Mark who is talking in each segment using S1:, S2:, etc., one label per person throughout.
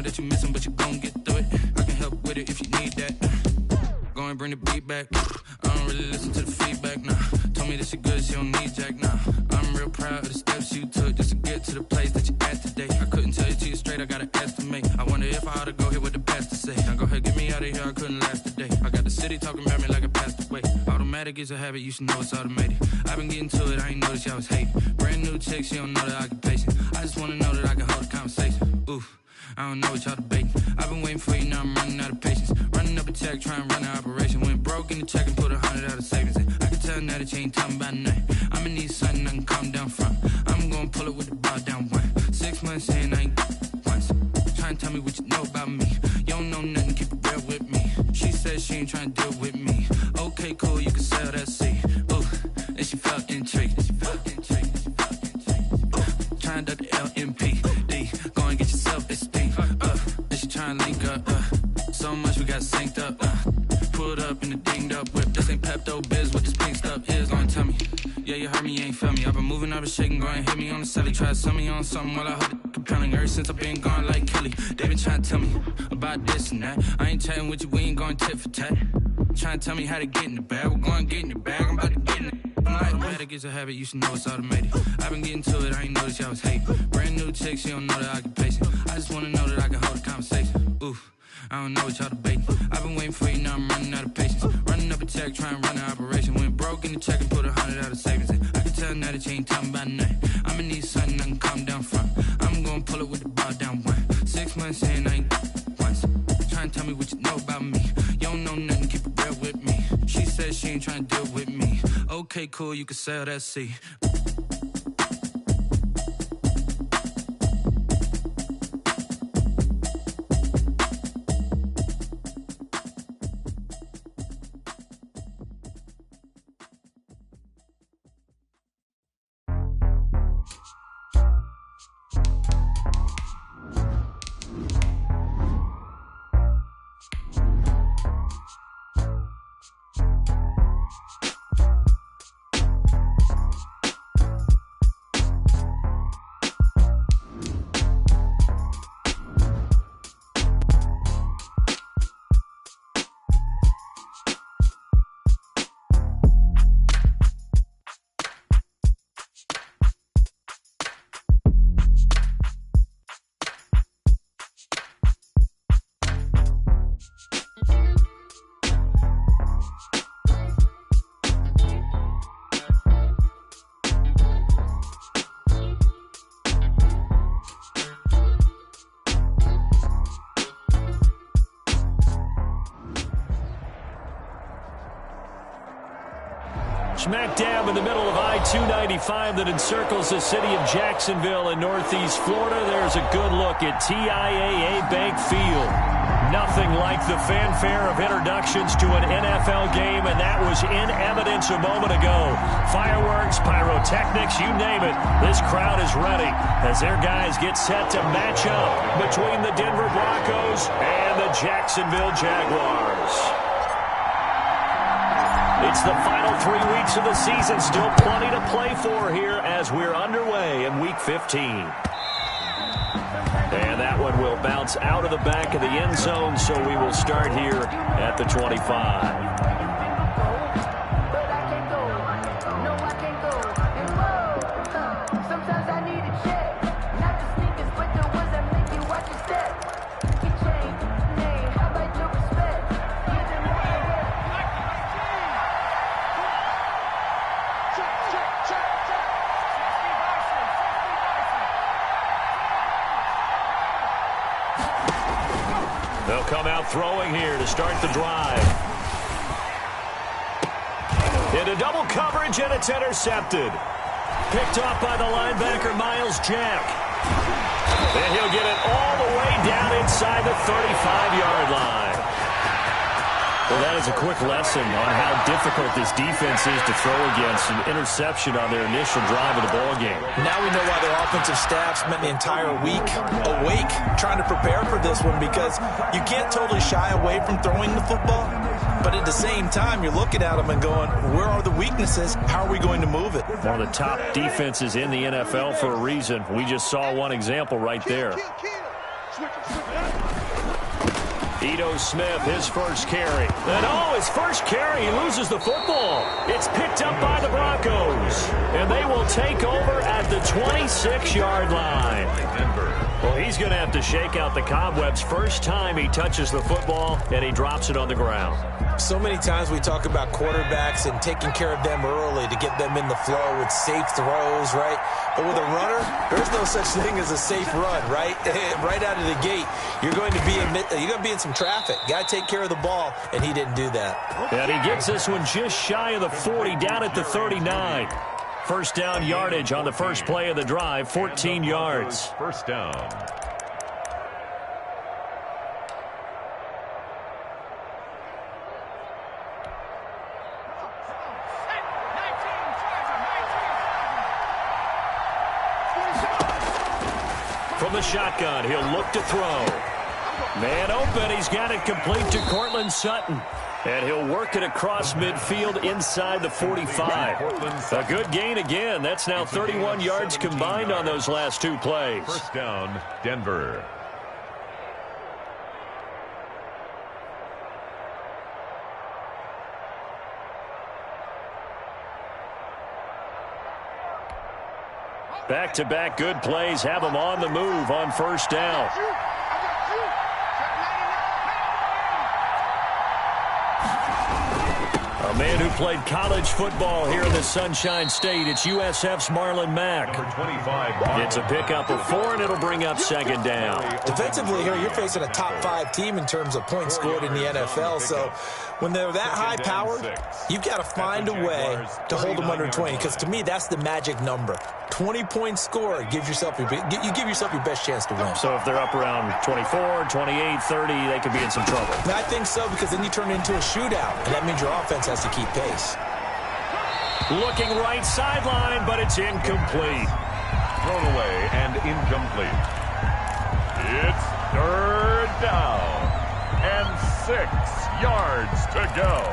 S1: know that you missing, but you gon' get through it. I can help with it if you need that. Go and bring the beat back. I don't really listen to the feedback, nah. Told me that she good, she don't need jack, nah. I'm real proud of the steps you took just to get to the place that you at today. I couldn't tell you to you straight, I gotta estimate. I wonder if I ought to go here with the pastor say. Now go ahead, get me out of here, I couldn't last today. I got the city talking about me like I passed away. Automatic is a habit, you should know it's automated. I've been getting to it, I ain't noticed y'all was hating. Brand new chick, she don't know the occupation. I just wanna know that I can hold a conversation. Oof. I don't know what y'all debating. I've been waiting for you, now I'm running out of patience. Running up a check, trying to run an operation. Went broke in the check and put 100 out of savings in. I can tell now that you ain't talking about nothing. I'ma need something I can calm down from. I'm gonna pull it with the bar down one. 6 months in, I ain't once. Trying to tell me what you know about me. You don't know nothing, keep it real with me. She said she ain't trying to deal with me. Okay, cool, you can sell that seed. Ooh, and she felt intrigued. Trying to duck the LMP. Go and get yourself esteem. And she trying to link up. So much we got synced up. Pulled up in the dinged up whip. This ain't Pepto Biz, what this pink stuff is. Don't tell me. Yeah, you heard me, you ain't felt me. I've been moving, I've been shaking, go and hit me on the celly. Try to sell me on something while I hold it compelling. Ever since I've been gone like Kelly, they been trying to tell me about this and that. I ain't chatting with you, we ain't going tit for tat. Trying to tell me how to get in the bag. We're going to get in the bag, I'm about to get in it. Automatic is a habit, you should know it's automated. I've been getting to it, I ain't noticed y'all was hating. Brand new chick, she don't know the occupation. I just wanna know that I can hold a conversation. Oof, I don't know what y'all debating. I've been waiting for you, now I'm running out of patience. Running up a check, trying to run an operation. Went broke in the check and put 100 out of savings in. I can tell now that you ain't talking about nothing. I'ma need something I can calm down from. I'm gonna pull it with the bar down one. 6 months in, I ain't once. Trying to tell me what you know about me. You don't know nothing, keep it real with me. She said she ain't trying to deal with me. Okay, cool, you can sell that seed.
S2: Smack dab in the middle of I-295 that encircles the city of Jacksonville in northeast Florida. There's a good look at TIAA Bank Field. Nothing like the fanfare of introductions to an NFL game, and that was in evidence a moment ago. Fireworks, pyrotechnics, you name it. This crowd is ready as their guys get set to match up between the Denver Broncos and the Jacksonville Jaguars. It's the final 3 weeks of the season. Still plenty to play for here as we're underway in Week 15. And that one will bounce out of the back of the end zone, so we will start here at the 25. They'll come out throwing here to start the drive. Into double coverage, and it's intercepted. Picked off by the linebacker, Miles Jack. And he'll get it all the way down inside the 35-yard line. Well, that is a quick lesson on how difficult this defense is to throw against. An interception on their initial drive of the ballgame.
S3: Now we know why their offensive staff spent the entire week awake trying to prepare for this one, because you can't totally shy away from throwing the football, but at the same time, you're looking at them and going, where are the weaknesses? How are we going to move it?
S2: One of the top defenses in the NFL for a reason. We just saw one example right there. Ito Smith, his first carry. And his first carry, he loses the football. It's picked up by the Broncos. And they will take over at the 26-yard line. Well, he's going to have to shake out the cobwebs first time he touches the football, and he drops it on the ground.
S3: So many times we talk about quarterbacks and taking care of them early to get them in the flow with safe throws, right? But with a runner, there's no such thing as a safe run, right? Right out of the gate, you're going to be in some traffic. Got to take care of the ball, and he didn't do that.
S2: And he gets this one just shy of the 40, down at the 39. First down yardage on the first play of the drive, 14 yards.
S4: First down.
S2: From the shotgun, he'll look to throw. Man open, he's got it complete to Cortland Sutton. And he'll work it across midfield inside the 45. A good gain again. That's now 31 yards combined on those last two plays.
S4: First down, Denver.
S2: Back-to-back good plays have them on the move on first down. A man who played college football here in the Sunshine State. It's USF's Marlon Mack.
S4: Number 25.
S2: It's a pickup of 4, and it'll bring up second down.
S3: Defensively here, you're facing a top-5 team in terms of points scored in the NFL. So when they're that high-powered, you've got to find a way to hold them under 20. Because to me, that's the magic number. 20 points scored gives yourself you give yourself your best chance to win.
S2: So if they're up around 24, 28, 30, they could be in some trouble.
S3: I think so, because then you turn it into a shootout, and that means your offense has to keep pace.
S2: Looking right sideline, but it's incomplete.
S4: Thrown away and incomplete. It's third down and 6 yards to go.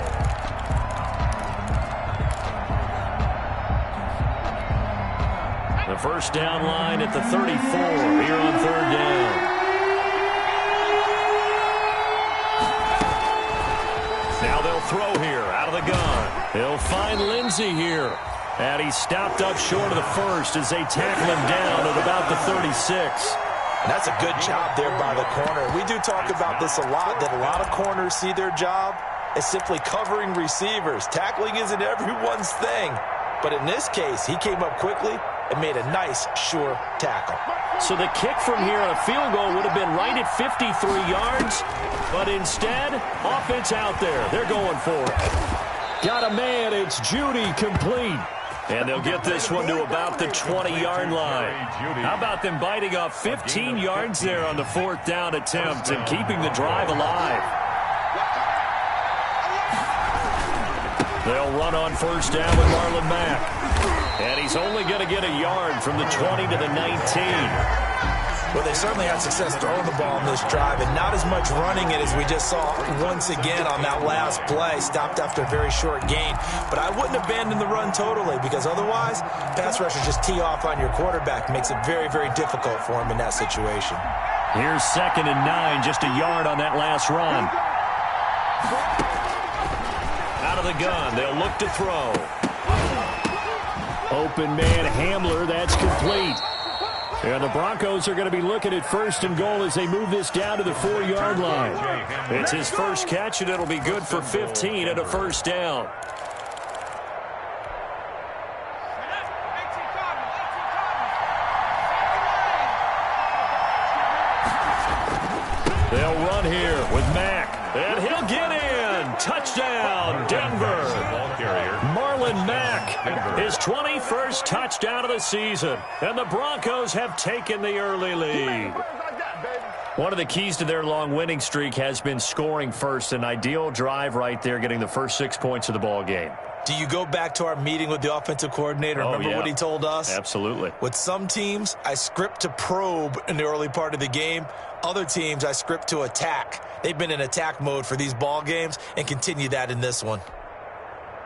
S2: The first down line at the 34 here on third down. Now they'll throw here out of the gun. They'll find Lindsey here. And he's stopped up short of the first as they tackle him down at about the 36.
S3: And that's a good job there by the corner. We do talk about this a lot, that a lot of corners see their job as simply covering receivers. Tackling isn't everyone's thing. But in this case, he came up quickly and made a nice, sure tackle.
S2: So the kick from here on a field goal would have been right at 53 yards. But instead, offense out there. They're going for it. Got a man. It's Judy complete. And they'll get this one to about the 20-yard line. How about them biting off 15 yards there on the fourth down attempt and keeping the drive alive? They'll run on first down with Marlon Mack. And he's only going to get a yard from the 20 to the 19.
S3: Well, they certainly had success throwing the ball on this drive, and not as much running it as we just saw once again on that last play. Stopped after a very short gain. But I wouldn't abandon the run totally, because otherwise, pass rushers just tee off on your quarterback. Makes it very, very difficult for him in that situation.
S2: Here's 2nd and 9, just a yard on that last run. Out of the gun, they'll look to throw. Open man Hamler, that's complete. And the Broncos are going to be looking at 1st and goal as they move this down to the 4-yard line. It's his first catch, and it'll be good for 15 and a first down. They'll run here with Mack, and he'll get in. Touchdown, Denver. Marlon Mack, his 21st touchdown of the season, and the Broncos have taken the early lead. One of the keys to their long winning streak has been scoring first. An ideal drive right there, getting the first 6 points of the ball game.
S3: Do you go back to our meeting with the offensive coordinator? Remember what he told us?
S2: Absolutely.
S3: With some teams, I script to probe in the early part of the game. Other teams, I script to attack. They've been in attack mode for these ball games and continue that in this one.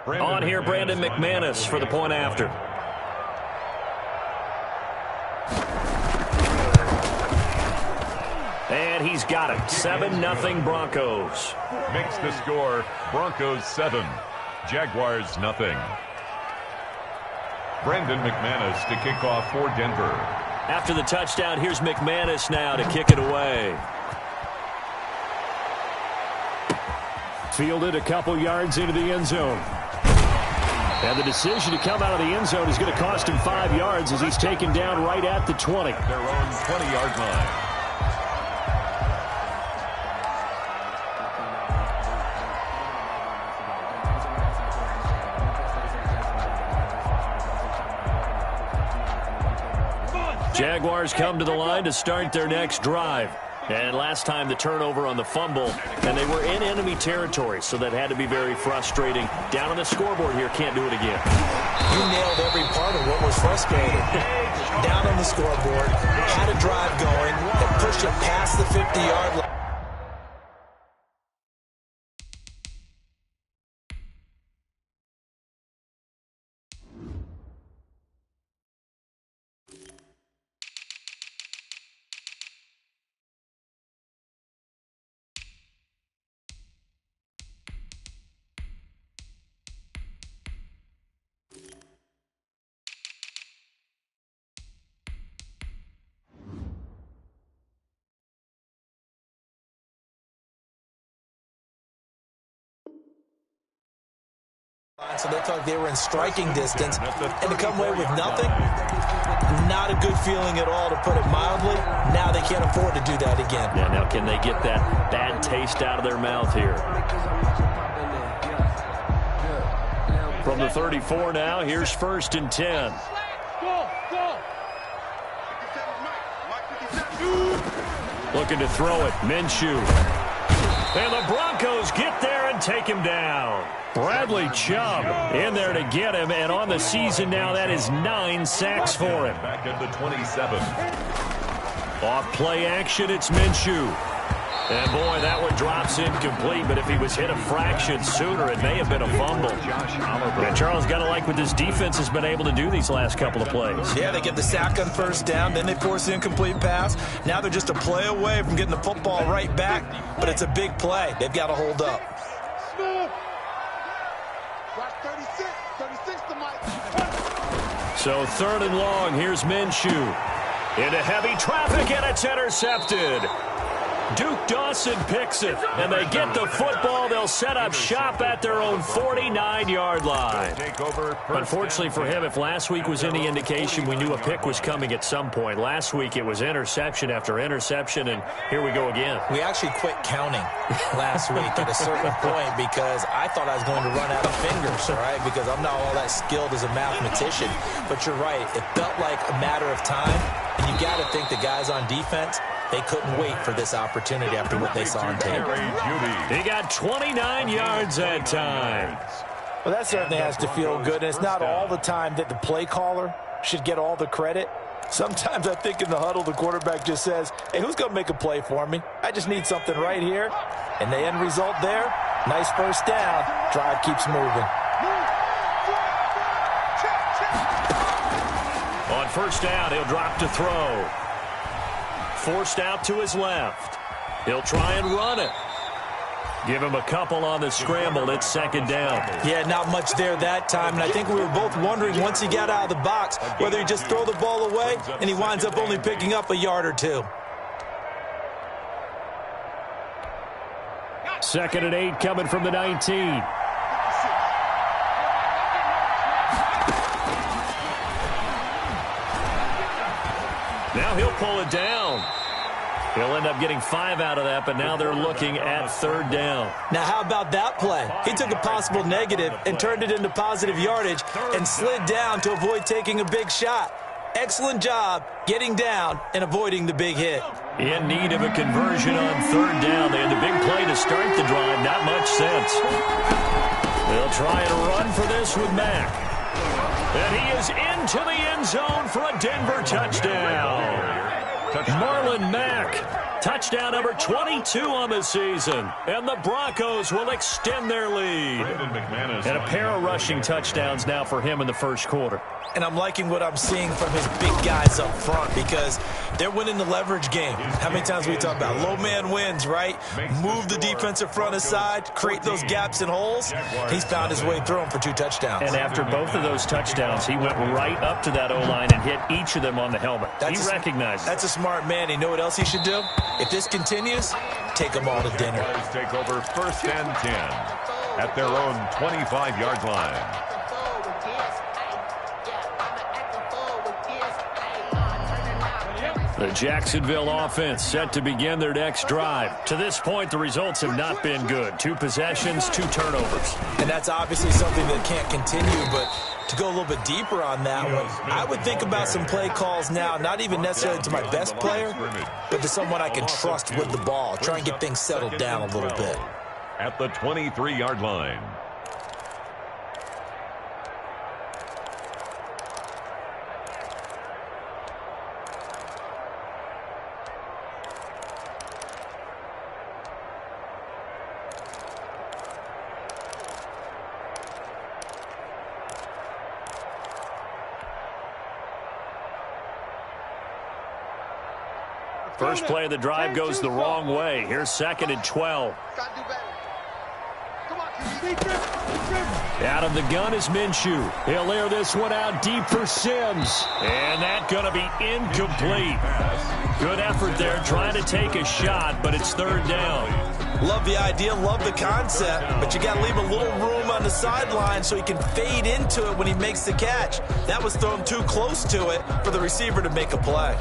S2: On here, Brandon McManus for the point after. he's got it. 7-0 Broncos.
S4: Makes the score Broncos 7, Jaguars nothing. Brandon McManus to kick off for Denver.
S2: After the touchdown, here's McManus now to kick it away. Fielded a couple yards into the end zone. And the decision to come out of the end zone is going to cost him 5 yards as he's taken down right at the 20.
S4: Their own 20-yard line.
S2: Jaguars come to the line to start their next drive. And last time the turnover on the fumble, and they were in enemy territory, so that had to be very frustrating. Down on the scoreboard here, can't do it again.
S3: You nailed every part of what was frustrating. Down on the scoreboard, had a drive going, and pushed it past the 50-yard line. So they felt like they were in striking distance, and to come away with nothing, not a good feeling at all, to put it mildly. Now they can't afford to do that again.
S2: Yeah, now can they get that bad taste out of their mouth here? From the 34 now, here's 1st and 10. Looking to throw it, Minshew. And the Broncos get there and take him down. Bradley Chubb in there to get him, and on the season now, that is 9 sacks for him.
S4: Back at the 27.
S2: Off play action, it's Minshew. And boy, that one drops incomplete, but if he was hit a fraction sooner, it may have been a fumble. And Charles, got to like what this defense has been able to do these last couple of plays.
S3: Yeah, they get the sack on 1st down, then they force the incomplete pass. Now they're just a play away from getting the football right back, but it's a big play. They've got to hold up.
S2: So 3rd and long, here's Minshew. Into heavy traffic, and it's intercepted. Duke Dawson picks it, and they get the football. They'll set up shop at their own 49-yard line. Unfortunately for him, if last week was any indication, we knew a pick was coming at some point. Last week it was interception after interception, and here we go again.
S3: We actually quit counting last week at a certain point because I thought I was going to run out of fingers, all right, because I'm not all that skilled as a mathematician. But you're right. It felt like a matter of time, and you got to think the guys on defense, they couldn't wait for this opportunity after what they saw on tape.
S2: He got 29 yards that time.
S5: Well, that certainly has to feel good, and it's not all the time that the play caller should get all the credit. Sometimes I think in the huddle, the quarterback just says, hey, who's going to make a play for me? I just need something right here. And the end result there, nice 1st down. Drive keeps moving.
S2: On 1st down, he'll drop to throw. Forced out to his left. He'll try and run it. Give him a couple on the scramble. It's 2nd down.
S3: Yeah, not much there that time. And I think we were both wondering once he got out of the box whether he'd just throw the ball away, and he winds up only picking up a yard or two.
S2: 2nd and 8 coming from the 19. Now he'll pull it down. He'll end up getting 5 out of that, but now they're looking at 3rd down.
S3: Now how about that play? He took a possible negative and turned it into positive yardage and slid down to avoid taking a big shot. Excellent job getting down and avoiding the big hit.
S2: In need of a conversion on 3rd down. They had the big play to start the drive. Not much sense. They'll try and run for this with Mack. And he is into the end zone for a Denver touchdown. Marlon Mack Touchdown number 22 on the season. And the Broncos will extend their lead. And a pair of rushing touchdowns now for him in the first quarter.
S3: And I'm liking what I'm seeing from his big guys up front because they're winning the leverage game. How many times we talk about low man wins, right? Move the defensive front aside, create those gaps and holes. He's found his way through them for 2 touchdowns.
S2: And after both of those touchdowns, he went right up to that O-line and hit each of them on the helmet. He recognized it.
S3: That's a smart man. You know what else he should do? If this continues, take them all to dinner.
S4: Take over 1st and 10 at their own 25-yard line.
S2: The Jacksonville offense set to begin their next drive. To this point, the results have not been good. 2 possessions, 2 turnovers.
S3: And that's obviously something that can't continue, but to go a little bit deeper on that one, I would think about some play calls now, not even necessarily to my best player, but to someone I can trust with the ball. Try and get things settled down a little bit.
S4: At the 23-yard line.
S2: First play of the drive goes the wrong way. Here's 2nd and 12. Out of the gun is Minshew. He'll air this one out deep for Sims. And that's going to be incomplete. Good effort there trying to take a shot, but it's 3rd down.
S3: Love the idea, love the concept, but you got to leave a little room on the sideline so he can fade into it when he makes the catch. That was thrown too close to it for the receiver to make a play.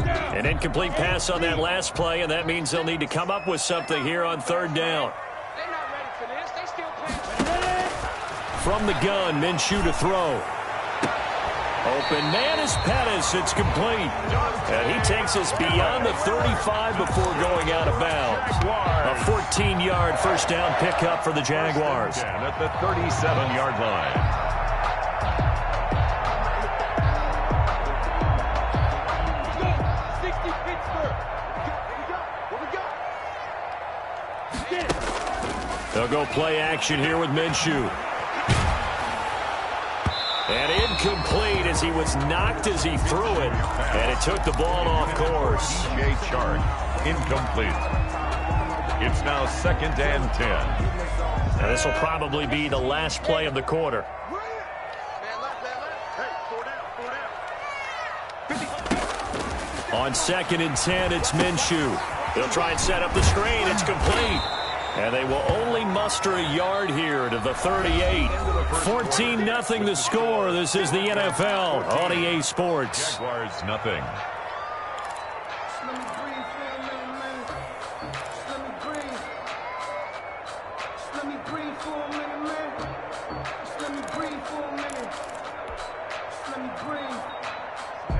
S2: An incomplete pass on that last play, and that means they'll need to come up with something here on 3rd down. From the gun, Minshew to throw. Open man is Pettis. It's complete. And he takes us beyond the 35 before going out of bounds. A 14-yard first down pickup for the Jaguars.
S4: At the 37-yard line.
S2: They'll go play action here with Minshew. And incomplete as he was knocked as he threw it. And it took the ball off course.
S4: Jay Chart, incomplete. It's now 2nd and 10.
S2: Now this will probably be the last play of the quarter. On 2nd and 10, it's Minshew. They'll try and set up the screen. It's complete. And they will only muster a yard here to the 38. 14-0 the score. This is the NFL on EA Sports.
S4: Jaguars nothing.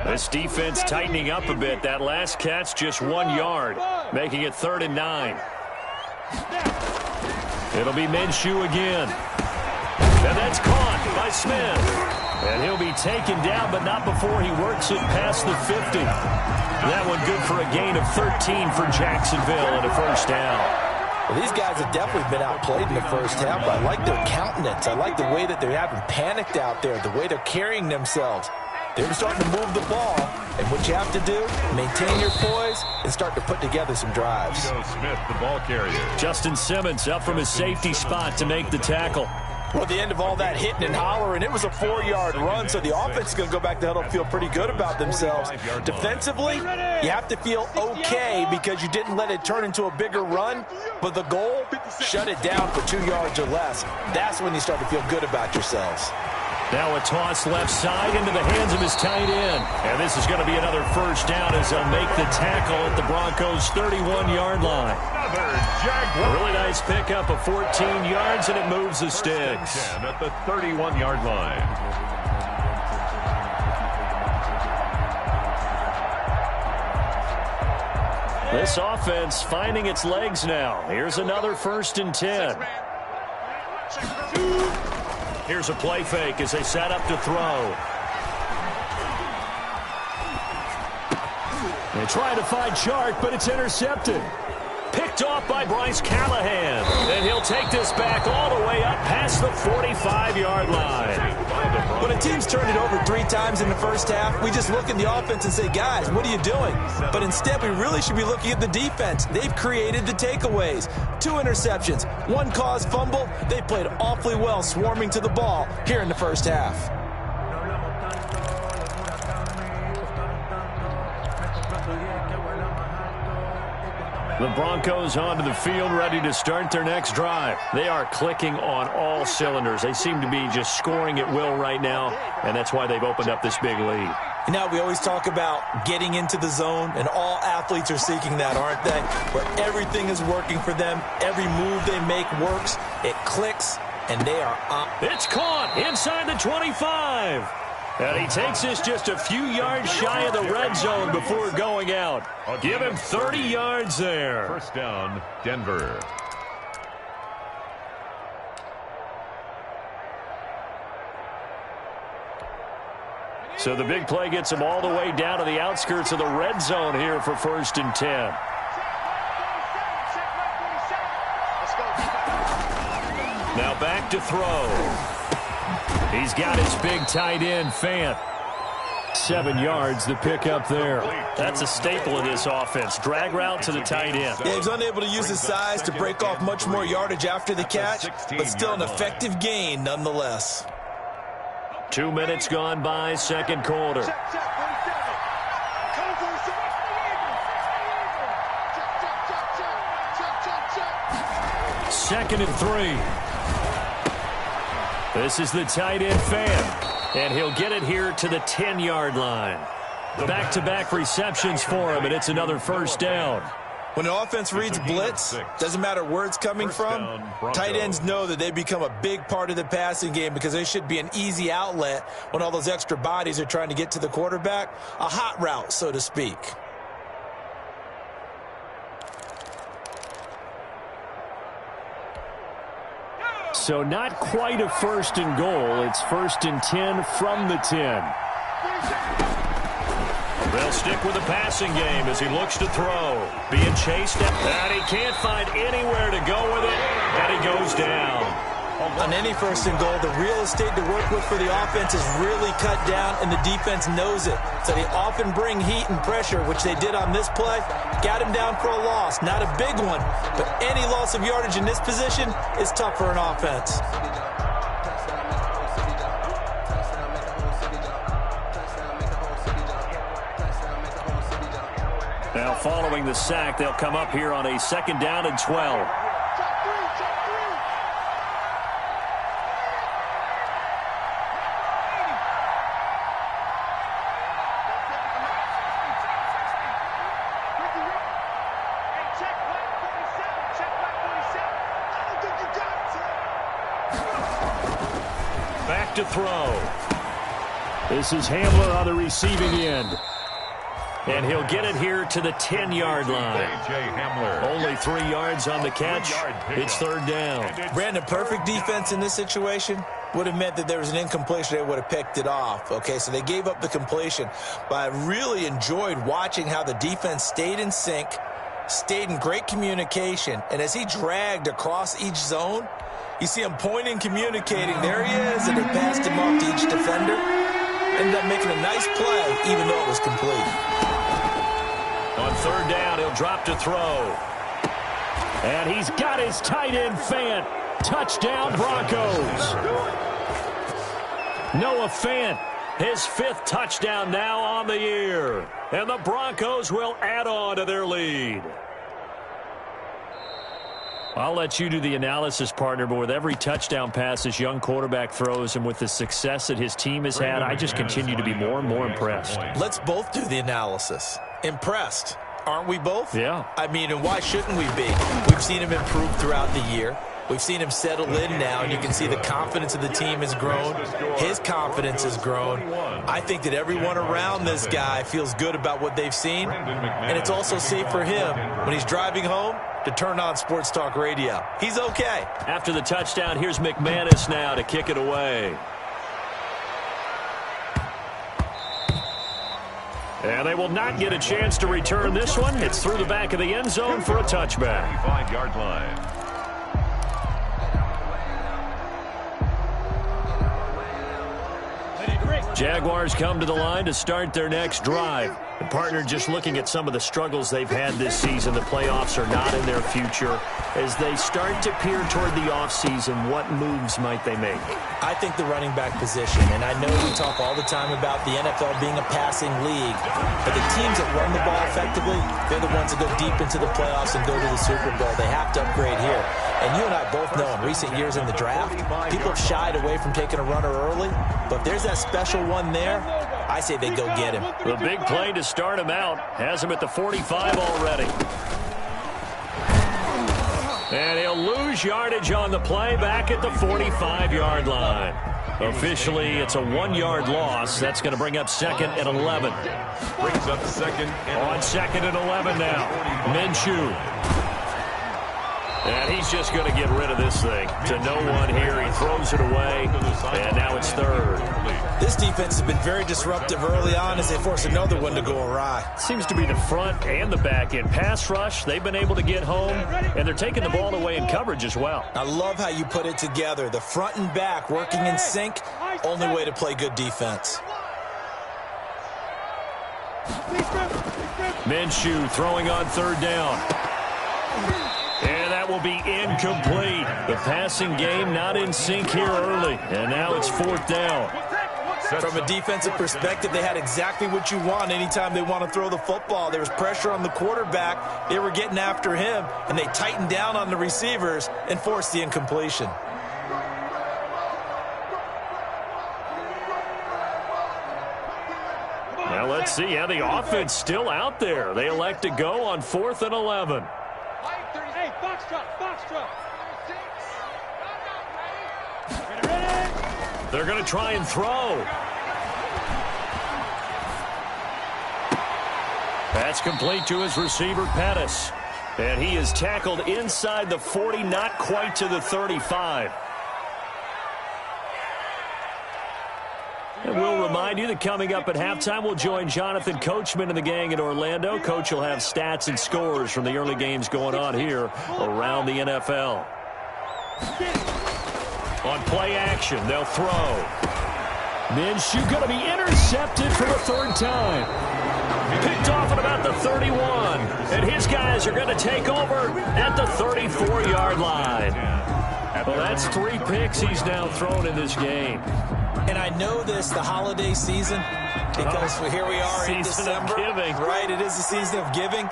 S2: This defense tightening up a bit. That last catch just 1 yard, making it 3rd and 9. It'll be Minshew again. And that's caught by Smith. And he'll be taken down, but not before he works it past the 50. That one good for a gain of 13 for Jacksonville and a first down.
S5: Well, these guys have definitely been outplayed in the first half, but I like their countenance. I like the way that they haven't panicked out there, the way they're carrying themselves. They're starting to move the ball, and what you have to do, maintain your poise and start to put together some drives.
S4: Smith, the ball carrier.
S2: Justin Simmons up from his safety spot to make the tackle.
S5: Well, at the end of all that hitting and hollering, it was a 4-yard run, so the offense is going to go back to huddle and feel pretty good about themselves. Defensively, you have to feel okay because you didn't let it turn into a bigger run, but the goal, shut it down for 2 yards or less. That's when you start to feel good about yourselves.
S2: Now a toss left side into the hands of his tight end. And this is going to be another first down as they'll make the tackle at the Broncos' 31-yard line. A really nice pickup of 14 yards, and it moves the sticks.
S4: At the 31-yard line.
S2: This offense finding its legs now. Here's another 1st and 10. Here's a play fake as they set up to throw. They try to find Chark, but it's intercepted. Picked off by Bryce Callahan. And he'll take this back all the way up past the 45-yard line.
S5: When a team's turned it over 3 times in the first half, we just look at the offense and say, guys, what are you doing? But instead, we really should be looking at the defense. They've created the takeaways. 2 interceptions, 1 caused fumble. They played awfully well swarming to the ball here in the first half.
S2: The Broncos onto the field, ready to start their next drive. They are clicking on all cylinders. They seem to be just scoring at will right now, and that's why they've opened up this big lead.
S5: You know, we always talk about getting into the zone, and all athletes are seeking that, aren't they? Where everything is working for them, every move they make works, it clicks, and they are on.
S2: It's caught inside the 25. And he takes this just a few yards shy of the red zone before going out. Give him 30 yards there.
S4: First down, Denver.
S2: So the big play gets him all the way down to the outskirts of the red zone here for 1st and 10. Now back to throw. He's got his big tight end, Fant. 7 yards, the pickup there. That's a staple of this offense. Drag route to the tight end.
S5: Yeah, he's unable to use his size to break off much more yardage after the catch, but still an effective gain nonetheless.
S2: 2 minutes gone by, second quarter. Second and 3. This is the tight end, Fant, and he'll get it here to the 10-yard line. Back-to-back receptions for him, and it's another first down.
S5: When an offense reads blitz, doesn't matter where it's coming from, tight ends know that they become a big part of the passing game because they should be an easy outlet when all those extra bodies are trying to get to the quarterback. A hot route, so to speak.
S2: So not quite a 1st and goal. It's 1st and 10 from the 10. They'll stick with the passing game as he looks to throw. Being chased, and he can't find anywhere to go with it, and he goes down.
S5: On any 1st and goal, the real estate to work with for the offense is really cut down, and the defense knows it. So they often bring heat and pressure, which they did on this play. Got him down for a loss. Not a big one, but any loss of yardage in this position is tough for an offense.
S2: Now following the sack, they'll come up here on a 2nd down and 12. Back to throw. This is Hamler on the receiving end. And he'll get it here to the 10-yard line. Only 3 yards on the catch. It's 3rd down.
S5: Brandon, perfect defense in this situation would have meant that there was an incompletion. They would have picked it off. Okay, so they gave up the completion. But I really enjoyed watching how the defense stayed in sync, stayed in great communication. And as he dragged across each zone, you see him pointing, communicating. There he is, and they passed him off to each defender. Ended up making a nice play, even though it was complete.
S2: On 3rd down, he'll drop to throw. And he's got his tight end, Fant. Touchdown, Broncos. Noah Fant, his 5th touchdown now on the year. And the Broncos will add on to their lead. I'll let you do the analysis, partner, but with every touchdown pass this young quarterback throws and with the success that his team has had, I just continue to be more and more impressed.
S5: Let's both do the analysis. Impressed. Aren't we both?
S2: Yeah.
S5: I mean, and why shouldn't we be? We've seen him improve throughout the year. We've seen him settle in now, and you can see the confidence of the team has grown. His confidence has grown. I think that everyone around this guy feels good about what they've seen, and it's also safe for him when he's driving home to turn on Sports Talk Radio. He's okay.
S2: After the touchdown, here's McManus now to kick it away. And they will not get a chance to return this one. It's through the back of the end zone for a touchback.
S4: 5-yard line.
S2: Jaguars come to the line to start their next drive. The partner just looking at some of the struggles they've had this season. The playoffs are not in their future. As they start to peer toward the offseason, what moves might they make?
S5: I think the running back position, and I know we talk all the time about the NFL being a passing league, but the teams that run the ball effectively, they're the ones that go deep into the playoffs and go to the Super Bowl. They have to upgrade here. And you and I both know in recent years in the draft, people have shied away from taking a runner early, but if there's that special one there, I say they go get him.
S2: The big play to start him out has him at the 45 already. And he'll lose yardage on the play back at the 45-yard line. Officially, it's a 1-yard loss. That's going to bring up 2nd and 11.
S4: Brings up 2nd and
S2: On 2nd and 11 now. Minshew. And he's just going to get rid of this thing. To no one here. He throws it away. And now it's 3rd.
S5: This defense has been very disruptive early on as they force another one to go awry.
S2: Seems to be the front and the back end. Pass rush, they've been able to get home. And they're taking the ball away in coverage as well.
S5: I love how you put it together. The front and back working in sync. Only way to play good defense.
S2: Minshew throwing on 3rd down. And that will be incomplete. The passing game not in sync here early. And now it's 4th down.
S5: From a defensive perspective, they had exactly what you want anytime they want to throw the football. There was pressure on the quarterback. They were getting after him, and they tightened down on the receivers and forced the incompletion.
S2: Now let's see how the offense still out there. They elect to go on 4th and 11.
S6: Hey, box truck.
S2: They're going to try and throw. That's complete to his receiver, Pettis. And he is tackled inside the 40, not quite to the 35. And we'll remind you that coming up at halftime, we'll join Jonathan Coachman and the gang in Orlando. Coach will have stats and scores from the early games going on here around the NFL. On play action, they'll throw. Minshew going to be intercepted for the 3rd time. Picked off at about the 31. And his guys are going to take over at the 34-yard line. Well, that's 3 picks he's now thrown in this game.
S5: And I know this, the holiday season, because here we are in December.
S2: Season of giving.
S5: Right, it is the season of giving.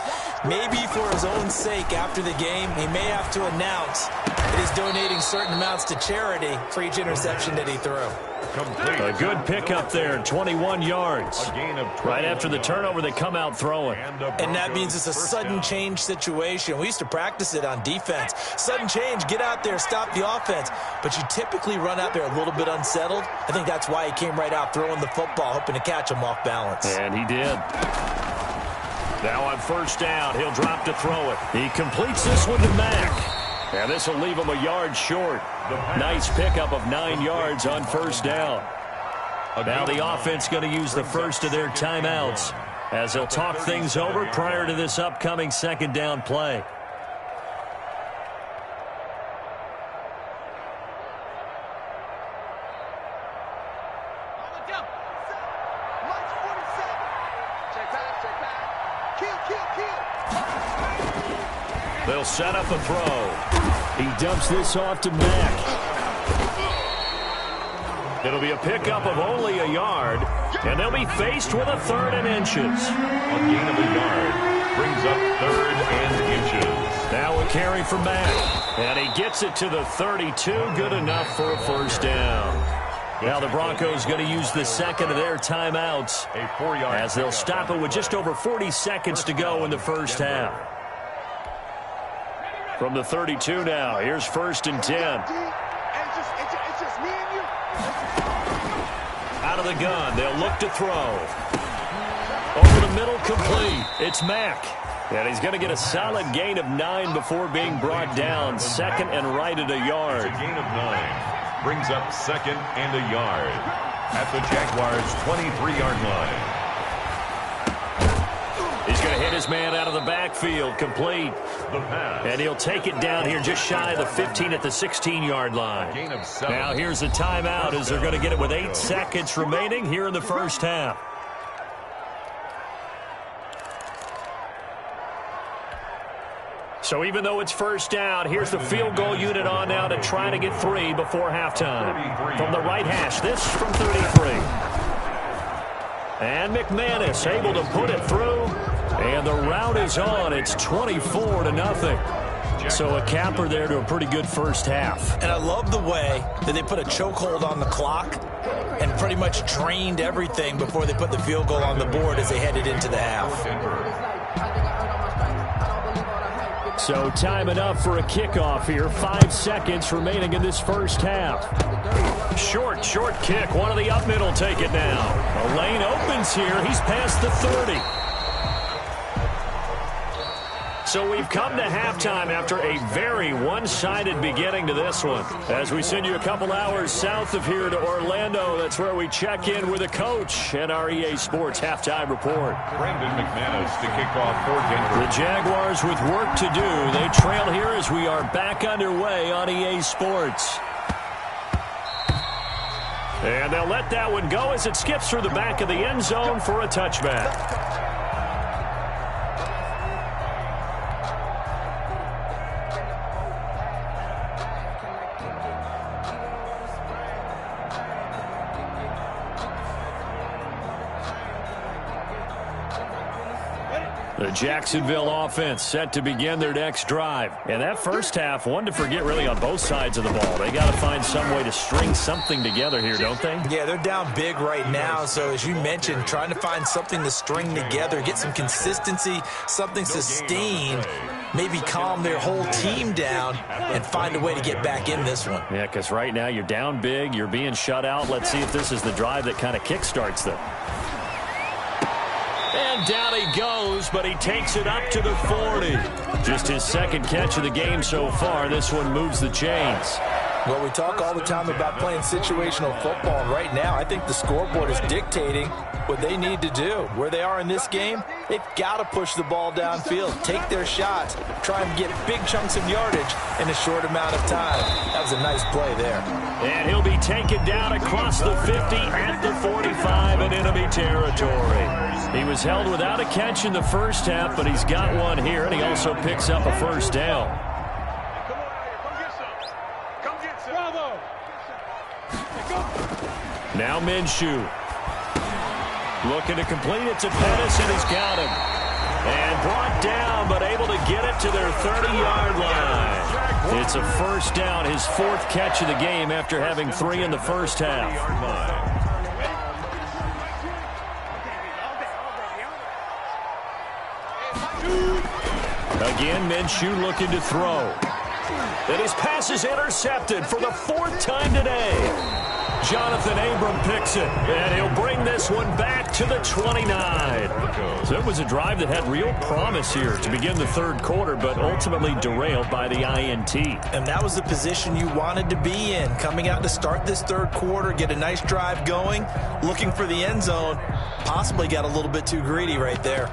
S5: Maybe for his own sake after the game, he may have to announce that he's donating certain amounts to charity for each interception that he threw.
S4: complete.
S2: A good pickup there, 21 yards.
S4: A gain of 20
S2: right after the turnover, they come out throwing.
S5: And that means it's a sudden change situation. We used to practice it on defense. Sudden change, get out there, stop the offense. But you typically run out there a little bit unsettled. I think that's why he came right out throwing the football, hoping to catch him off balance.
S2: And he did. Now on first down, he'll drop to throw it. He completes this one to Mack. And this will leave him a yard short. Nice pickup of 9 yards on first down. Now the offense going to use the first of their timeouts as they'll talk things over prior to this upcoming second down play. They'll set up a throw. He dumps this off to Mack. It'll be a pickup of only a yard, and they'll be faced with a third and inches.
S4: A gain of a yard brings up third and inches.
S2: Now a carry for Mack, and he gets it to the 32. Good enough for a first down. Now the Broncos going to use the second of their timeouts
S4: A 4-yard
S2: as they'll stop it with just over 40 seconds to go in the first half. From the 32 now, here's first and 10. Out of the gun, they'll look to throw. Over the middle, complete. It's Mack. And he's going to get a solid gain of 9 before being brought down. Second and right at a yard.
S4: A gain of 9 brings up second and a yard at the Jaguars' 23-yard line.
S2: his man out of the backfield, complete. And he'll take it down here just shy of the 15 at the 16-yard line. Now here's a timeout as they're going to get it with 8 seconds remaining here in the first half. So even though it's first down, here's the field goal unit on now to try to get 3 before halftime. From the right hash, this from 33. And McManus able to put it through. And the route is on. It's 24-0. So a capper there to a pretty good first half.
S5: And I love the way that they put a chokehold on the clock and pretty much drained everything before they put the field goal on the board as they headed into the half.
S2: So time enough for a kickoff here. 5 seconds remaining in this first half. Short kick. One of the up middle take it now. A lane opens here. He's past the 30. So we've come to halftime after a very one-sided beginning to this one. As we send you a couple hours south of here to Orlando, that's where we check in with a coach and our EA Sports halftime report.
S4: Brandon McManus to kick off for Denver.
S2: The Jaguars with work to do. They trail here as we are back underway on EA Sports. And they'll let that one go as it skips through the back of the end zone for a touchback. The Jacksonville offense set to begin their next drive. And that first half, one to forget really on both sides of the ball. They got to find some way to string something together here, don't they?
S5: Yeah, they're down big right now. So as you mentioned, trying to find something to string together, get some consistency, something sustained, maybe calm their whole team down and find a way to get back in this one.
S2: Yeah, because right now you're down big, you're being shut out. Let's see if this is the drive that kind of kickstarts them. And down he goes, but he takes it up to the 40. Just his second catch of the game so far. This one moves the chains.
S5: Well, we talk all the time about playing situational football, and right now I think the scoreboard is dictating what they need to do. Where they are in this game, they've got to push the ball downfield, take their shots, try and get big chunks of yardage in a short amount of time. That was a nice play there.
S2: And he'll be taken down across the 50 at the 45 in enemy territory. He was held without a catch in the first half, but he's got one here, and he also picks up a first down. Now Minshew. Looking to complete it to Pettis, and he's got him. And brought down, but able to get it to their 30-yard line. It's a first down, his 4th catch of the game after having 3 in the first half. Again, Minshew looking to throw. And his pass is intercepted for the 4th time today. Jonathan Abram picks it, and he'll bring this one back to the 29. So it was a drive that had real promise here to begin the third quarter, but ultimately derailed by the INT.
S5: And that was the position you wanted to be in, coming out to start this third quarter, get a nice drive going, looking for the end zone. Possibly got a little bit too greedy right there.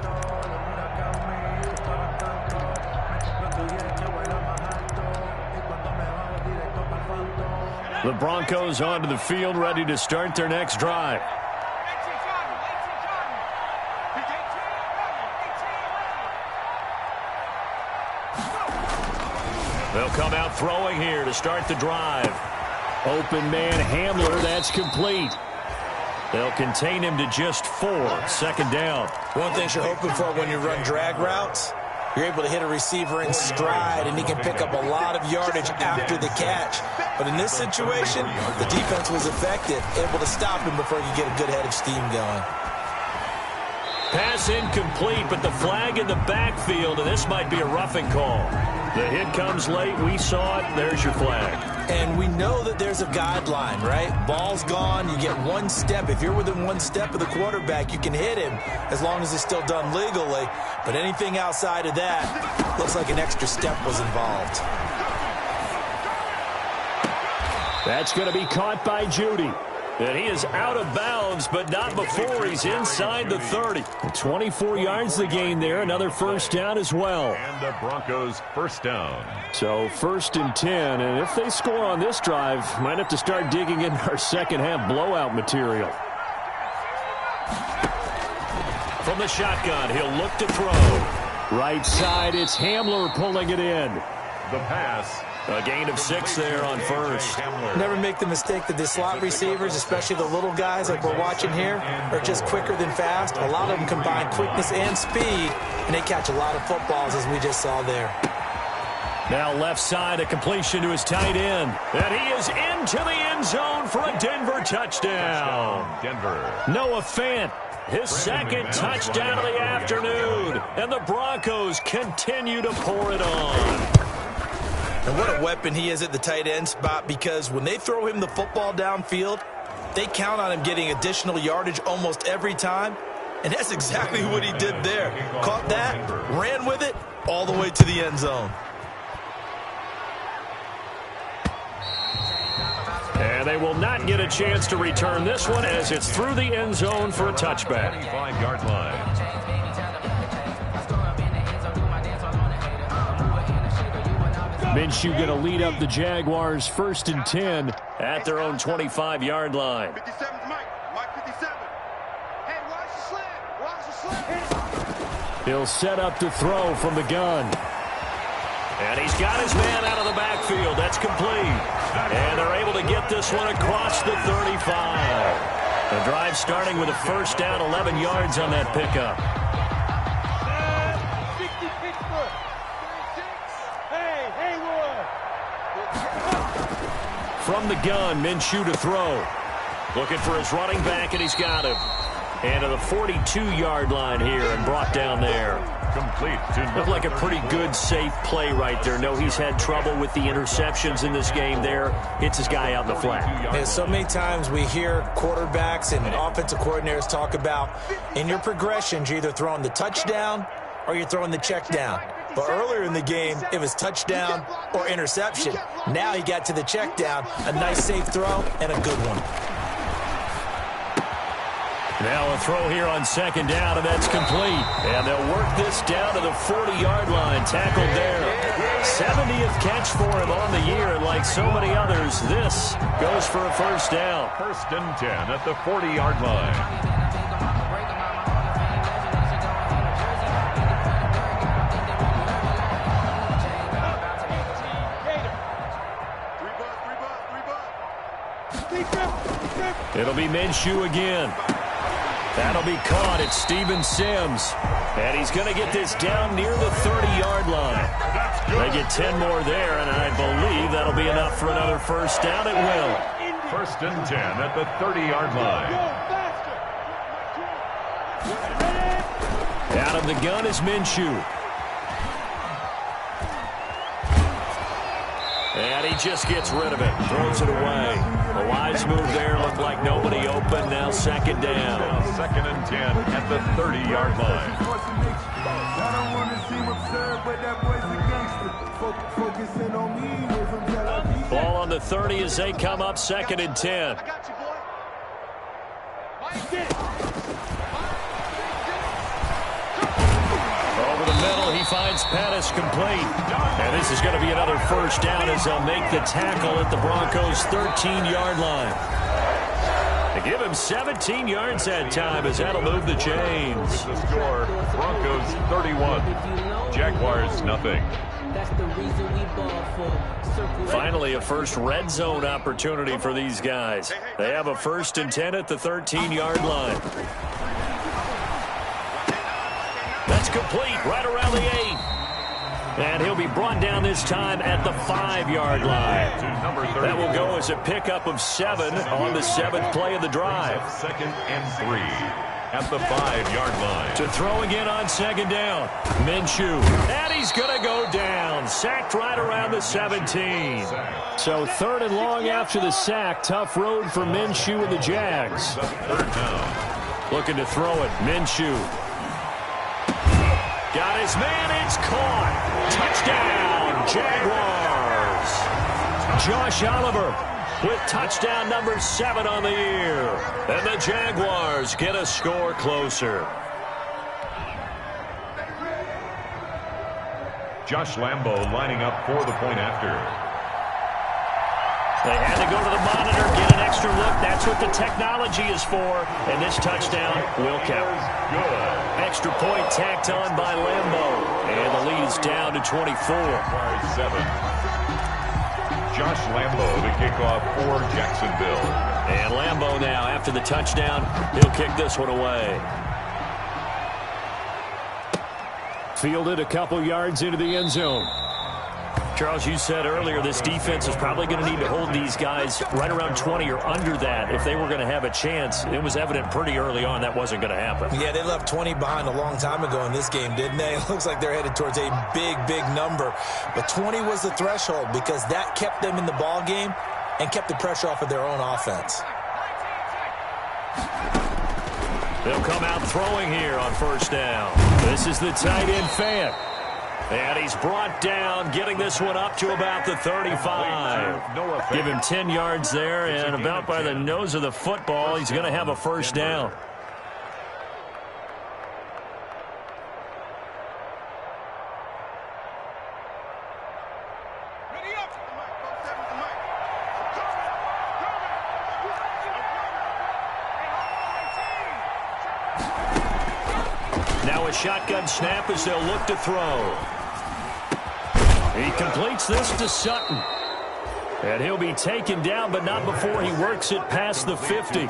S2: The Broncos onto the field, ready to start their next drive. They'll come out throwing here to start the drive. Open man Hamler, that's complete. They'll contain him to just 4. Second down.
S5: One thing you're hoping for when you run drag routes, you're able to hit a receiver in stride, and he can pick up a lot of yardage after the catch. But in this situation, the defense was effective, able to stop him before you get a good head of steam going.
S2: Pass incomplete, but the flag in the backfield, and this might be a roughing call. The hit comes late. We saw it. There's your flag.
S5: And we know that there's a guideline, right? Ball's gone. You get 1 step. If you're within 1 step of the quarterback, you can hit him as long as it's still done legally. But anything outside of that, looks like an extra step was involved.
S2: That's going to be caught by Judy. And he is out of bounds, but not before he's inside the 30. 24 yards the gain there. Another first down as well.
S4: And the Broncos first down.
S2: So 1st and 10. And if they score on this drive, might have to start digging in our second half blowout material. From the shotgun, he'll look to throw. Right side, it's Hamler pulling it in.
S4: The pass.
S2: A gain of 6 there on first.
S5: Never make the mistake that the slot receivers, especially the little guys like we're watching here, are just quicker than fast. A lot of them combine quickness and speed, and they catch a lot of footballs, as we just saw there.
S2: Now left side, a completion to his tight end. And he is into the end zone for a Denver touchdown.
S4: Denver.
S2: Noah Fant, his second touchdown of the afternoon. And the Broncos continue to pour it on.
S3: And what a weapon he is at the tight end spot, because when they throw him the football downfield, they count on him getting additional yardage almost every time. And that's exactly what he did there. Caught that, ran with it, all the way to the end zone.
S2: And they will not get a chance to return this one as it's through the end zone for a touchback.
S4: 5-yard line.
S2: Minshew going to lead up the Jaguars 1st and 10 at their own 25-yard line.
S6: 57, Mike 57. Hey, watch the slant. Watch the slant.
S2: He'll set up to throw from the gun. And he's got his man out of the backfield. That's complete. And they're able to get this one across the 35. The drive starting with a first down, 11 yards on that pickup.
S6: 60 Pittsburgh. 36. Hey, Haywood.
S2: From the gun, Minshew to throw. Looking for his running back, and he's got him. And to the 42-yard line here and brought down there.
S4: Complete to
S2: Looked like a pretty good, safe play right there. No, he's had trouble with the interceptions in this game there. Hits his guy out in the flat.
S5: And so many times we hear quarterbacks and offensive coordinators talk about, in your progressions, you're either throwing the touchdown or you're throwing the check down. But earlier in the game, it was touchdown or interception. Now he got to the check down, a nice safe throw, and a good one.
S2: Now a throw here on second down, and that's complete. And they'll work this down to the 40-yard line, tackled there. 70th catch for him on the year, and like so many others, this goes for a first down.
S4: 1st and 10 at the 40-yard line.
S2: It'll be Minshew again. That'll be caught. It's Steven Sims. And he's going to get this down near the 30-yard line. They get 10 more there, and I believe that'll be enough for another first down. It will.
S4: 1st and 10 at the 30-yard line.
S2: Out of the gun is Minshew. And he just gets rid of it. Throws it away. A wise move there. Looked like nobody open. Now second down.
S4: 2nd and 10 at the 30-yard line.
S2: Ball on the 30 as they come up 2nd and 10.
S6: I got you, boy. Mike did it.
S2: Over the middle, he finds Pettis complete. And this is going to be another first down as they'll make the tackle at the Broncos' 13-yard line. They give him 17 yards that time as that'll move the chains.
S4: The score, Broncos 31, Jaguars nothing.
S2: Finally, a first red zone opportunity for these guys. They have a 1st and 10 at the 13-yard line. That's complete right around the 8. And he'll be brought down this time at the 5-yard line. That will go as a pickup of 7 on the 7th play of the drive.
S4: 2nd and 3 at the 5-yard line.
S2: To throw again on second down. Minshew. And he's going to go down. Sacked right around the 17. So 3rd and long after the sack. Tough road for Minshew and the Jags.
S4: 3rd down.
S2: Looking to throw it. Minshew. Got his man. It's caught. Touchdown, Jaguars. Josh Oliver with touchdown number 7 on the year. And the Jaguars get a score closer.
S4: Josh Lambo lining up for the point after.
S2: They had to go to the monitor, get an extra look. That's what the technology is for. And this touchdown will count.
S4: Good.
S2: Extra point tacked on by Lambo. And the lead is down to 24.
S4: 7. Josh Lambo, the kickoff for Jacksonville.
S2: And Lambo now, after the touchdown, he'll kick this one away. Fielded a couple yards into the end zone. Charles, you said earlier this defense is probably going to need to hold these guys right around 20 or under that if they were going to have a chance. It was evident pretty early on that wasn't going to happen.
S5: Yeah, they left 20 behind a long time ago in this game, didn't they? It looks like they're headed towards a big, big number. But 20 was the threshold because that kept them in the ball game and kept the pressure off of their own offense.
S2: They'll come out throwing here on first down. This is the tight end Fant. And he's brought down, getting this one up to about the 35. Give him 10 yards there, and about by the nose of the football, he's going to have a first down. Now a shotgun snap as they'll look to throw. He completes this to Sutton. And he'll be taken down, but not before he works it past the 50.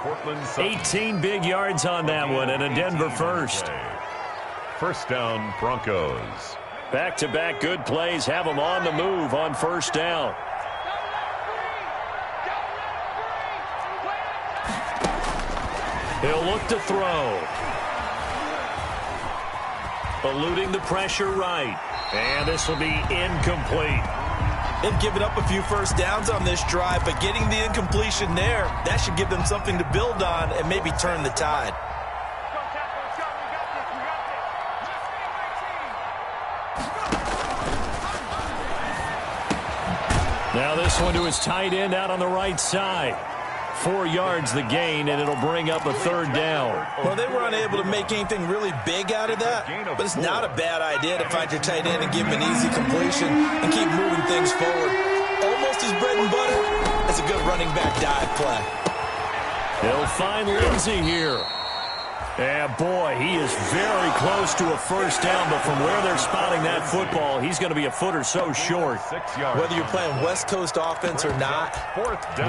S2: 18 big yards on that one, and a Denver first.
S4: First down, Broncos.
S2: Back-to-back good plays have them on the move on first down. He'll look to throw. Eluding the pressure right. And this will be incomplete.
S3: They've given up a few first downs on this drive, but getting the incompletion there, that should give them something to build on and maybe turn the tide.
S2: Now this one to his tight end out on the right side. 4 yards the gain, and it'll bring up a third down.
S3: Well, they were unable to make anything really big out of that, but it's not a bad idea to find your tight end and give him an easy completion and keep moving things forward. Almost his bread and butter. It's a good running back dive play.
S2: They'll find Lindsey here. And boy, he is very close to a first down, but from where they're spotting that football, he's going to be a foot or so short.
S3: Whether you're playing West Coast offense or not,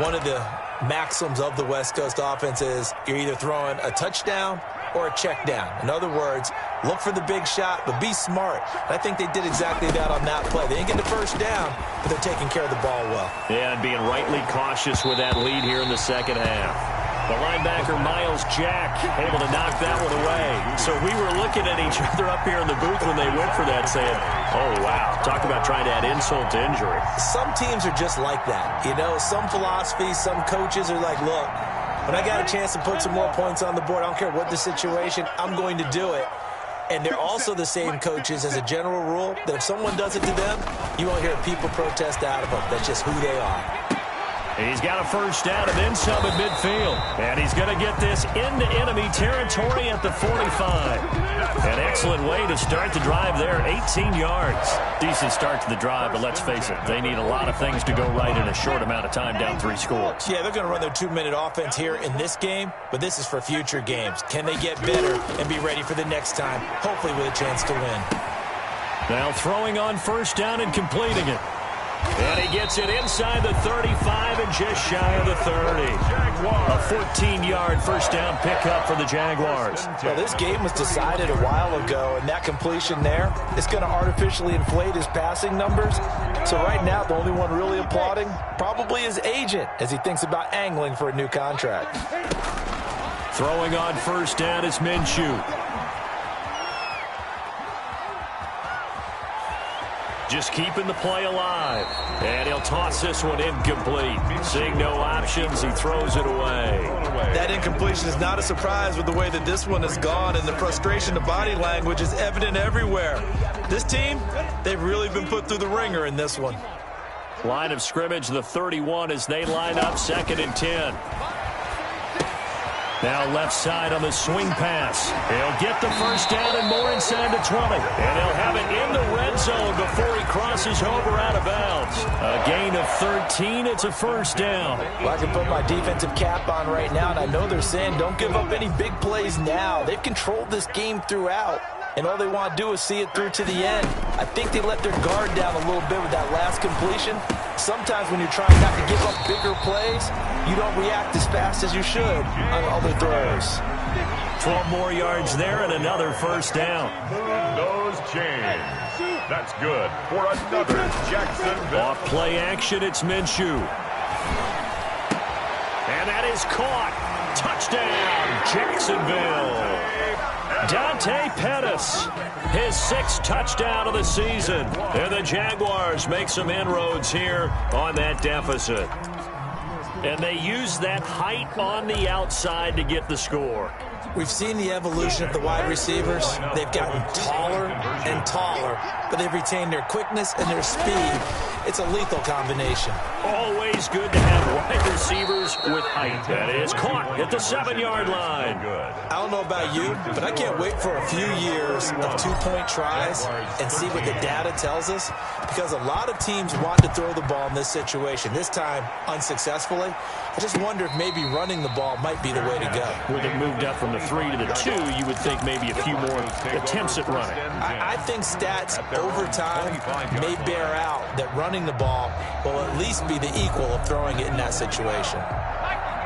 S3: one of the maxims of the West Coast offense is you're either throwing a touchdown or a check down. In other words, look for the big shot, but be smart. And I think they did exactly that on that play. They didn't get the first down, but they're taking care of the ball well.
S2: Yeah, and being rightly cautious with that lead here in the second half. The linebacker, Miles Jack, able to knock that one away. So we were looking at each other up here in the booth when they went for that, saying, oh, wow, talk about trying to add insult to injury.
S3: Some teams are just like that. You know, some philosophies, some coaches are like, look, when I got a chance to put some more points on the board, I don't care what the situation, I'm going to do it. And they're also the same coaches as a general rule that if someone does it to them, you won't hear people protest out of them. That's just who they are.
S2: He's got a first down and then some at midfield. And he's going to get this into enemy territory at the 45. An excellent way to start the drive there, 18 yards. Decent start to the drive, but let's face it, they need a lot of things to go right in a short amount of time, down 3 scores.
S3: Yeah, they're going to run their 2-minute offense here in this game, but this is for future games. Can they get better and be ready for the next time, hopefully with a chance to win?
S2: Now throwing on first down and completing it. And he gets it inside the 35 and just shy of the 30. A 14-yard first down pickup for the Jaguars.
S5: Well, this game was decided a while ago, and that completion there is going to artificially inflate his passing numbers. So right now, the only one really applauding probably his agent as he thinks about angling for a new contract.
S2: Throwing on first down is Minshew. Just keeping the play alive. And he'll toss this one incomplete. Seeing no options, he throws it away.
S3: That incompletion is not a surprise with the way that this one has gone, and the frustration of body language is evident everywhere. This team, they've really been put through the ringer in this one.
S2: Line of scrimmage, the 31, as they line up 2nd and 10. Now left side on the swing pass. He'll get the first down and more inside the 20. And he'll have it in the red zone before he crosses over out of bounds. A gain of 13. It's a first down.
S5: Well, I can put my defensive cap on right now, and I know they're saying don't give up any big plays now. They've controlled this game throughout, and all they want to do is see it through to the end. I think they let their guard down a little bit with that last completion. Sometimes when you're trying not to give up bigger plays, you don't react as fast as you should on other throws.
S2: 12 more yards there and another first down.
S4: Those chains. That's good for another Jacksonville.
S2: Off play action, it's Minshew. And that is caught. Touchdown, Jacksonville. Dante Pettis, his 6th touchdown of the season. And the Jaguars make some inroads here on that deficit. And they use that height on the outside to get the score.
S5: We've seen the evolution of the wide receivers. They've gotten taller and taller, but they've retained their quickness and their speed. It's a lethal combination.
S2: Always good to have wide receivers with height. That is caught at the 7-yard line.
S5: I don't know about you, but I can't wait for a few years of 2-point tries and see what the data tells us, because a lot of teams want to throw the ball in this situation, this time unsuccessfully. I just wonder if maybe running the ball might be the way to go.
S2: With it moved up from the 3 to the 2, you would think maybe a few more attempts at running.
S5: I think stats over time may bear out that running the ball will at least be the equal of throwing it in that situation.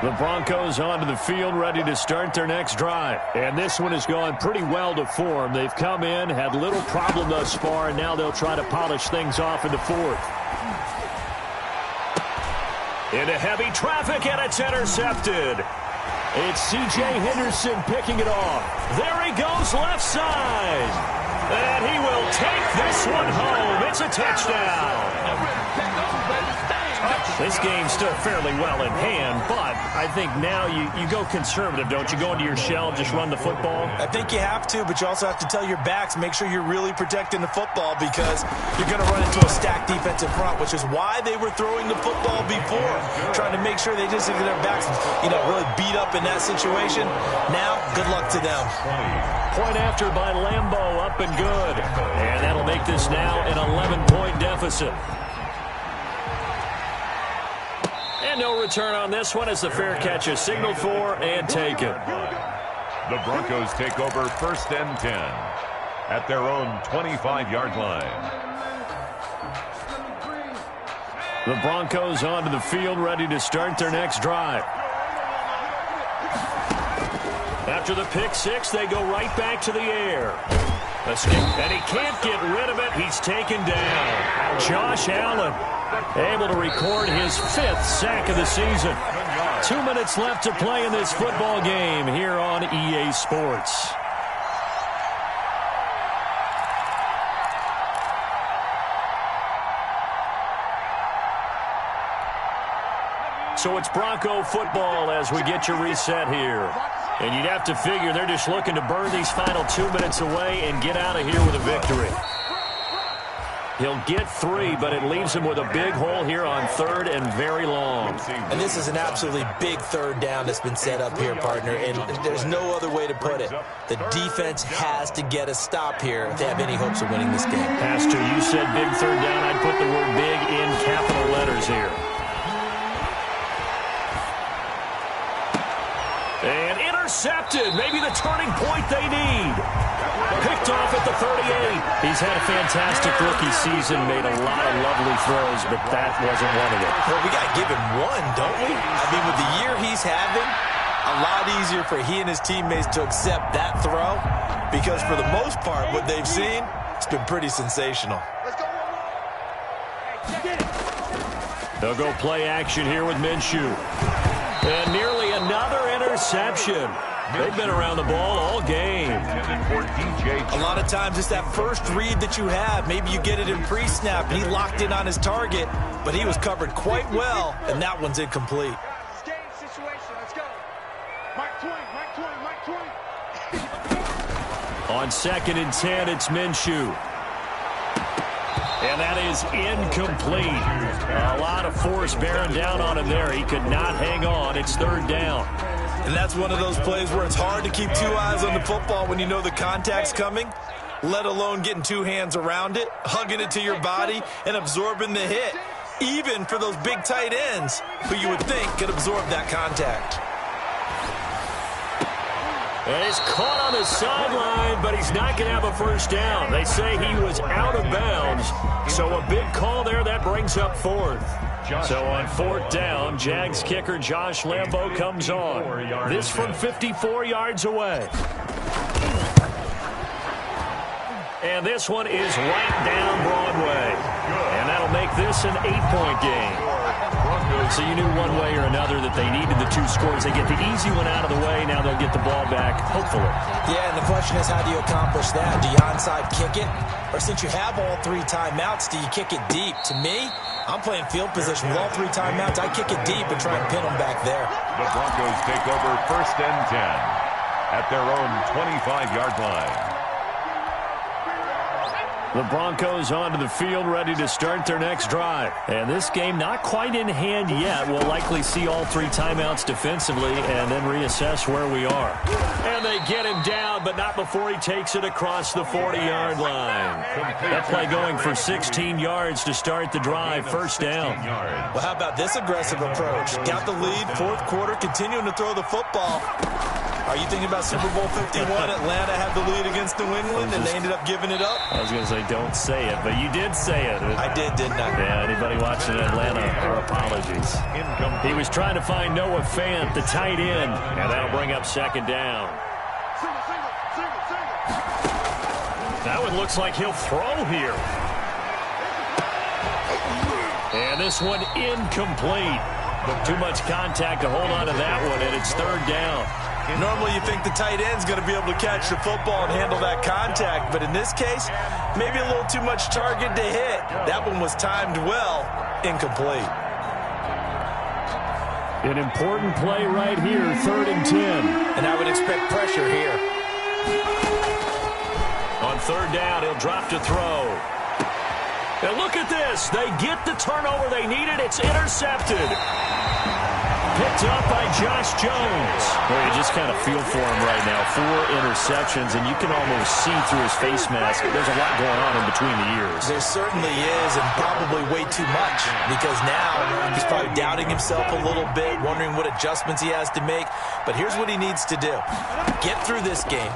S2: The Broncos onto the field, ready to start their next drive. And this one has gone pretty well to form. They've come in, had little problem thus far, and now they'll try to polish things off in the 4th. Into heavy traffic, and it's intercepted. It's C.J. Henderson picking it off. There he goes, left side. And he will take this one home. It's a touchdown. This game's still fairly well in hand, but I think now you go conservative, don't you? Go into your shell, just run the football?
S5: I think you have to, but you also have to tell your backs, make sure you're really protecting the football, because you're going to run into a stacked defensive front, which is why they were throwing the football before, trying to make sure they just get their backs, really beat up in that situation. Now, good luck to them.
S2: Point after by Lambeau, up and good. And that'll make this now an 11-point deficit. And no return on this one as the fair catch is signaled for and taken.
S4: The Broncos take over 1st and 10 at their own 25-yard line.
S2: The Broncos onto the field, ready to start their next drive. After the pick 6, they go right back to the air. And he can't get rid of it. He's taken down. Josh Allen able to record his 5th sack of the season. 2 minutes left to play in this football game here on EA Sports. So it's Bronco football as we get you reset here. And you'd have to figure they're just looking to burn these final 2 minutes away and get out of here with a victory. He'll get 3, but it leaves him with a big hole here on 3rd and very long.
S5: And this is an absolutely big 3rd down that's been set up here, partner, and there's no other way to put it. The defense has to get a stop here if they have any hopes of winning this game.
S2: Pastor, you said big 3rd down. I'd put the word big in capital letters here. And intercepted. Maybe the turning point they need. Picked off at the 38. He's had a fantastic rookie season, made a lot of lovely throws, but that wasn't one of them.
S5: Well, we got to give him one, don't we? I mean, with the year he's having, a lot easier for he and his teammates to accept that throw, because for the most part, what they've seen, it's been pretty sensational.
S2: They'll go play action here with Minshew. And nearly another interception. They've been around the ball all game.
S5: A lot of times it's that first read that you have. Maybe you get it in pre-snap, and he locked in on his target, but he was covered quite well, and that one's incomplete.
S6: Game situation. Let's go. Mike 20, Mike 20, Mike 20.
S2: On 2nd and 10, it's Minshew. And that is incomplete. A lot of force bearing down on him there. He could not hang on. It's third down.
S3: And that's one of those plays where it's hard to keep two eyes on the football when you know the contact's coming, let alone getting two hands around it, hugging it to your body, and absorbing the hit, even for those big tight ends who you would think could absorb that contact.
S2: And he's caught on the sideline, but he's not going to have a first down. They say he was out of bounds, so a big call there. That brings up fourth. So on fourth down, Jags kicker Josh Lambo comes on. This from 54 yards away. And this one is right down Broadway. And that'll make this an 8-point game. So you knew one way or another that they needed the two scores. They get the easy one out of the way. Now they'll get the ball back, hopefully.
S5: Yeah, and the question is, how do you accomplish that? Do you onside kick it? Or since you have all three timeouts, do you kick it deep? To me, I'm playing field position with all three timeouts. I kick it deep and try and pin them back there.
S4: The Broncos take over first and 10 at their own 25-yard line.
S2: The Broncos onto the field, ready to start their next drive. And this game not quite in hand yet. We'll likely see all three timeouts defensively and then reassess where we are. And they get him down, but not before he takes it across the 40-yard line. That play going for 16 yards to start the drive, first down.
S3: Well, how about this aggressive approach? Got the lead, fourth quarter, continuing to throw the football. Are you thinking about Super Bowl 51? Atlanta had the lead against New England, and they ended up giving it up?
S2: I was going to say, don't say it, but you did say it.
S3: I did, didn't I?
S2: Yeah, anybody watching Atlanta, our apologies. He was trying to find Noah Fant, the tight end, and that'll bring up second down. That one looks like he'll throw here. And this one incomplete. Too much contact to hold on to that one, and it's third down.
S3: Normally you think the tight end's going to be able to catch the football and handle that contact, but in this case, maybe a little too much target to hit. That one was timed well, incomplete.
S2: An important play right here, third and 10.
S5: And I would expect pressure here.
S2: On third down, he'll drop to throw. And look at this. They get the turnover they needed. It's intercepted. Picked up by Josh Jones. Well, you just kind of feel for him right now. 4 interceptions, and you can almost see through his face mask. There's a lot going on in between the ears.
S3: There certainly is, and probably way too much, because now he's probably doubting himself a little bit, wondering what adjustments he has to make. But here's what he needs to do. Get through this game.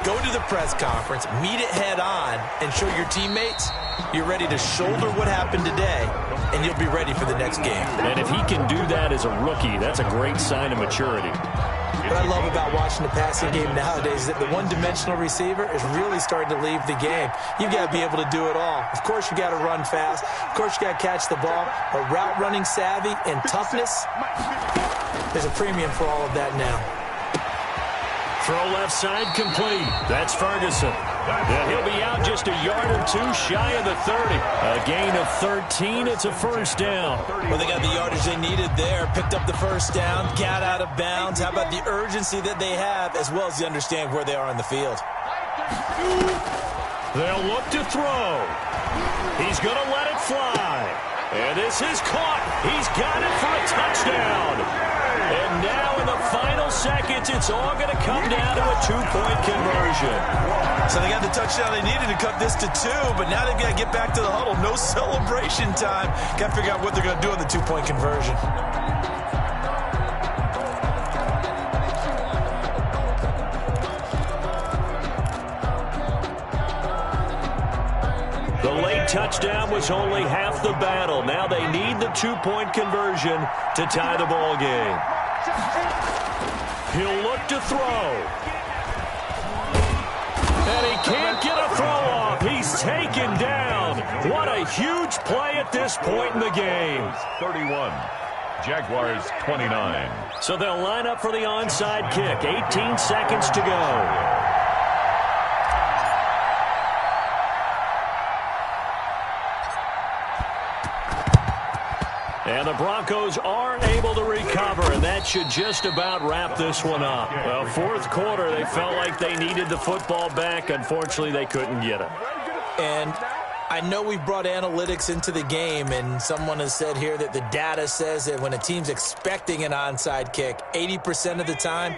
S3: Go to the press conference, meet it head on, and show your teammates you're ready to shoulder what happened today, and you'll be ready for the next game.
S2: And if he can do that as a rookie, that's a great sign of maturity.
S5: What I love about watching the passing game nowadays is that the one-dimensional receiver is really starting to leave the game. You've got to be able to do it all. Of course, you got to run fast. Of course, you got to catch the ball. But route running savvy and toughness, there's a premium for all of that now.
S2: Throw left side complete. That's Ferguson. And he'll be out just a yard or two shy of the 30. A gain of 13. It's a first down.
S3: Well, they got the yardage they needed there. Picked up the first down. Got out of bounds. How about the urgency that they have, as well as they understand where they are on the field?
S2: They'll look to throw. He's going to let it fly. And this is caught. He's got it for a touchdown. And now in the final seconds, it's all going to come down to a 2-point conversion.
S3: So they got the touchdown they needed to cut this to 2, but now they've got to get back to the huddle. No celebration time. Got to figure out what they're going to do on the 2-point conversion.
S2: The late touchdown was only half the battle. Now they need the 2-point conversion to tie the ball game. He'll look to throw. And he can't get a throw off. He's taken down. What a huge play at this point in the game.
S4: 31. Jaguars 29.
S2: So they'll line up for the onside kick. 18 seconds to go. And the Broncos are able to recover, and that should just about wrap this one up. Well, fourth quarter, they felt like they needed the football back. Unfortunately, they couldn't get it.
S5: And I know we've brought analytics into the game, and someone has said here that the data says that when a team's expecting an onside kick, 80% of the time,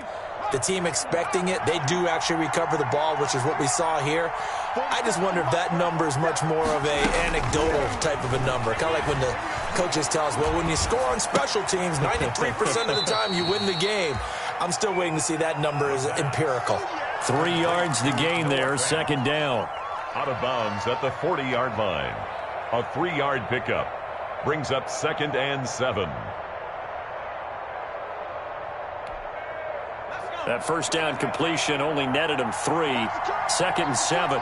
S5: the team expecting it, they do actually recover the ball, which is what we saw here. I just wonder if that number is much more of a anecdotal type of a number. Kind of like when the coaches tell us, well, when you score on special teams, 93% of the time you win the game. I'm still waiting to see that number is empirical.
S2: 3 yards to gain there, second down.
S4: Out of bounds at the 40-yard line. A 3-yard pickup brings up 2nd and 7.
S2: That first down completion only netted him 3. 2nd and 7.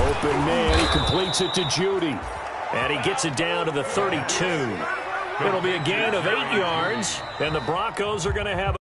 S2: Open man, he completes it to Judy. And he gets it down to the 32. It'll be a gain of 8 yards, and the Broncos are going to have